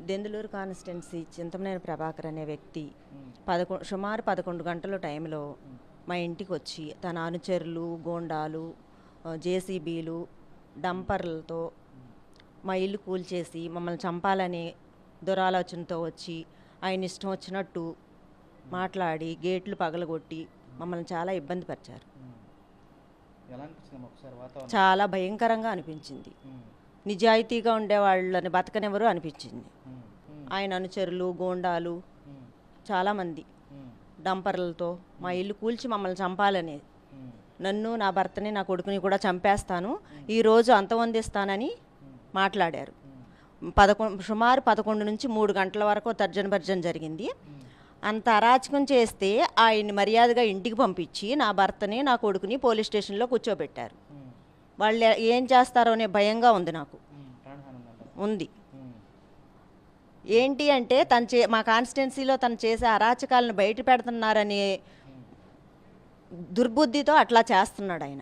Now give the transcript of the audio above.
Denduluru constituency Chintamaneni Prabhakar అనే వ్యక్తి సుమారు 11 గంటల టైంలో మా ఇంటికి వచ్చి తన అనుచరులు, గోండాలు, జేసీబీలు, డంపర్లతో మా ఇల్లు కూల్చేసి మమ్మల్ని చంపాలని దురాలోచనతో వచ్చి ఆయన ఇష్టం వచ్చినట్టు మాట్లాడి గేట్లు పగలగొట్టి మమ్మల్ని చాలా ఇబ్బంది పరిచారు. చాలా భయంకరంగా అనిపించింది. నిజాయితీగా ఉండే వాళ్ళని బతకనెవరు అనిపించింది. ఆయన అనుచరులు, గోండాలు చాలామంది డంపర్లతో మా ఇల్లు కూల్చి మమ్మల్ని చంపాలని, నన్ను, నా భర్తని, నా కొడుకుని కూడా చంపేస్తాను, ఈరోజు అంతమొందిస్తానని మాట్లాడారు. సుమారు 11 నుంచి 3 గంటల వరకు తర్జన భర్జన జరిగింది. అంత అరాచకం చేస్తే ఆయన్ని మర్యాదగా ఇంటికి పంపించి నా భర్తని, నా కొడుకుని పోలీస్ స్టేషన్లో కూర్చోబెట్టారు. వాళ్ళు ఏం చేస్తారో అనే భయంగా ఉంది నాకు. ఉంది ఏంటి అంటే మా కాన్స్టిట్యున్సీలో తను చేసే అరాచకాలను బయట పెడుతున్నారనే దుర్బుద్ధితో అట్లా చేస్తున్నాడు ఆయన.